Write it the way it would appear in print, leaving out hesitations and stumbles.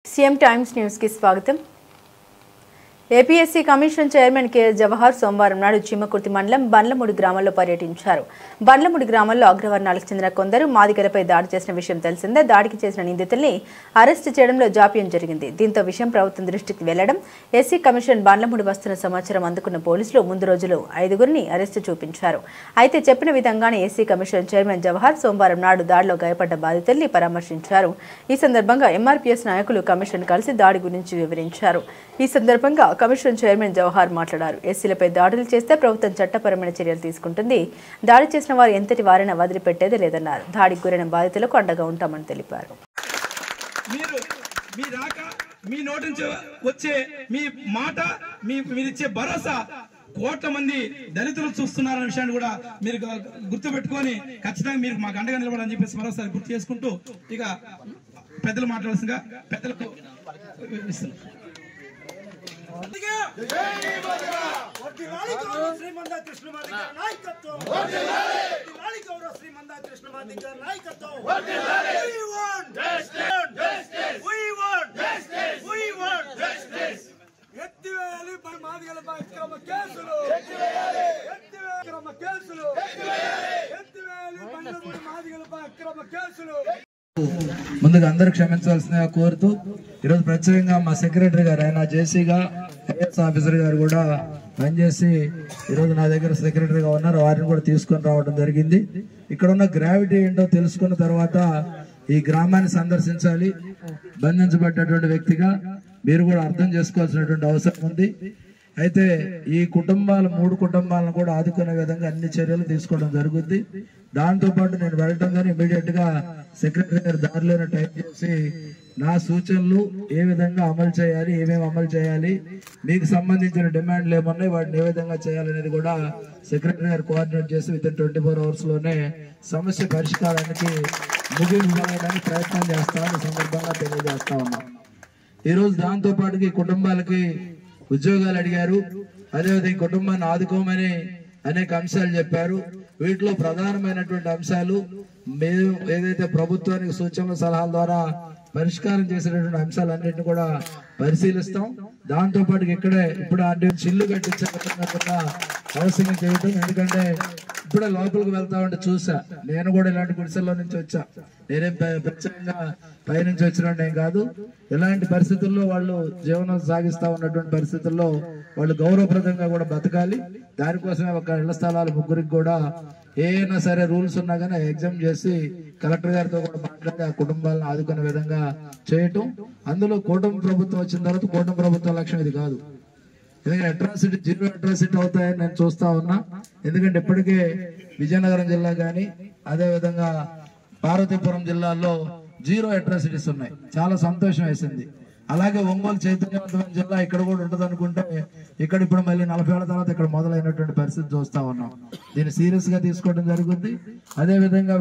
CM times news की स्वागतम। APSC commission chairman K Jawahar సోమవారం నాడు చిమ్మకుర్తి మండలం బండ్లమూడి గ్రామంలో పర్యటించారు. బండ్లమూడి గ్రామంలో అగ్రవర్ణాలకు చెందిన కొందరు మాదిగలపై దాడి చేసిన విషయం తెలిసిందే. దాడికి చేసిన నిందితుల్ని అరెస్టు చేయడంలో జాప్యం జరిగింది. దీంతో విషయం ప్రభుత్వం దృష్టికి వెళ్లడం, ఎస్సీ కమిషన్ బండ్లమూడి వస్తున్న సమాచారం అందుకున్న పోలీసులు ముందు రోజులు 5గురిని అరెస్టు చూపించారు. అయితే చెప్పిన విధంగానే ఎస్సీ కమిషన్ చైర్మన్ జవహర్ సోమవారం నాడు దాడిలో గాయపడ్డ బాధితుల్ని పరామర్శించారు. ఈ సందర్భంగా ఎంఆర్పీఎస్ నాయకులు కమిషన్ కలిసి దాడి గురించి వివరించారు. ఈ సందర్భంగా కమిషన్ చైర్మన్ జవహర్ మాట్లాడారు. ఎస్సీలపై దాడులు చేస్తే ప్రభుత్వం చట్టపరమైన చర్యలు తీసుకుంటుంది. దాడి చేసిన వారు ఎంతటి వారైనా వదిలిపెట్టేదే లేదన్నారు. దాడికి గురైన బాధితులకు అండగా ఉంటామని తెలిపారు. మీ నోటి నుంచి వచ్చే మీ మాట, మీరిచ్చే భరోసా కోట్ల మంది దళితులు చూస్తున్నారన్న విషయాన్ని కూడా మీరు గుర్తు పెట్టుకొని ఖచ్చితంగా మీరు మాకు అండగా నిలబడాలని చెప్పేసి మరోసారి గుర్తు చేసుకుంటూ ఇక పెద్దలు మాట్లాడాల్సిందిగా పెద్దలకు ముందుగా అందరూ క్షమించాల్సిందిగా కోరుతూ ఈరోజు ప్రత్యేకంగా మా సెక్రటరీ గారు ఆయన జేసీగా ఐఏఎస్ ఆఫీసర్ గారు కూడా పనిచేసి ఈరోజు నా దగ్గర సెక్రటరీగా ఉన్నారు. వారిని కూడా తీసుకొని రావడం జరిగింది. ఇక్కడ ఉన్న గ్రావిటీ ఏంటో తెలుసుకున్న తర్వాత ఈ గ్రామాన్ని సందర్శించాలి. బంధించబడ్డటువంటి వ్యక్తిగా మీరు కూడా అర్థం చేసుకోవాల్సినటువంటి అవసరం ఉంది. అయితే ఈ కుటుంబాలు 3 కుటుంబాలను కూడా ఆదుకునే విధంగా అన్ని చర్యలు తీసుకోవడం జరుగుద్ది. దాంతో పాటు నేను వెళ్ళటం కానీ ఇమీడియట్ గా సెక్రటరీ గారు దారిలోనే టైప్ చేసి నా సూచనలు ఏ విధంగా అమలు చేయాలి, ఏమేమి అమలు చేయాలి, మీకు సంబంధించిన డిమాండ్లు ఏమన్నాయి, వాటిని ఏ విధంగా చేయాలనేది కూడా సెక్రటరీ గారు కోఆర్డినేట్ చేసి విత్ ఇన్ 24 hours లోనే సమస్య పరిష్కారానికి ముగించడానికి ప్రయత్నం చేస్తామని సందర్భంగా తెలియజేస్తా ఉన్నాం. ఈ రోజు దాంతో పాటు ఈ కుటుంబాలకి ఉద్యోగాలు అడిగారు. అదేవిధంగా కుటుంబాన్ని ఆదుకోమని అనేక అంశాలు చెప్పారు. వీటిలో ప్రధానమైనటువంటి అంశాలు మేము ఏదైతే ప్రభుత్వానికి సూచనల సలహాల ద్వారా పరిష్కారం చేసేటటువంటి అంశాలన్నింటినీ కూడా పరిశీలిస్తాం. దాంతో పాటు ఇక్కడే ఇప్పుడు చిల్లు కట్టించకుండా అవసరం చేయటం. ఎందుకంటే ఇప్పుడే లోపలికి వెళ్తా ఉంటే చూసా, నేను కూడా ఇలాంటి గుడిసెల్లో నుంచి వచ్చా. నేనేం ప్రత్యేకంగా పైనుంచి వచ్చినట్టు ఏం కాదు. ఇలాంటి పరిస్థితుల్లో వాళ్ళు జీవనం సాగిస్తా ఉన్నటువంటి పరిస్థితుల్లో వాళ్ళు గౌరవప్రదంగా కూడా బతకాలి. దానికోసమే ఒక ఇళ్ల స్థలాలు 3కి కూడా ఏమైనా సరే రూల్స్ ఉన్నా కానీ ఎగ్జామ్ చేసి కలెక్టర్ గారితో కూడా మాట్లాడి ఆ కుటుంబాలను ఆదుకునే విధంగా చేయటం. అందులో కూటమి ప్రభుత్వం వచ్చిన తర్వాత కూటమి ప్రభుత్వం లక్ష్యం ఇది కాదు. ఎందుకంటే అట్రాసిటీ 0 అట్రాసిటీ అవుతాయని నేను చూస్తా ఉన్నా. ఎందుకంటే ఇప్పటికే విజయనగరం జిల్లా కానీ అదేవిధంగా పార్వతీపురం జిల్లాల్లో 0 అట్రాసిటీస్ ఉన్నాయి. చాలా సంతోషం వేసింది. అలాగే ఒంగోలు చైతన్యవంతమైన జిల్లా ఇక్కడ కూడా ఉంటుంది అనుకుంటే ఇక్కడ ఇప్పుడు మళ్ళీ 40 ఏళ్ల తర్వాత ఇక్కడ మొదలైనటువంటి పరిస్థితి చూస్తా ఉన్నాం. దీన్ని సీరియస్ గా తీసుకోవడం జరుగుతుంది. అదేవిధంగా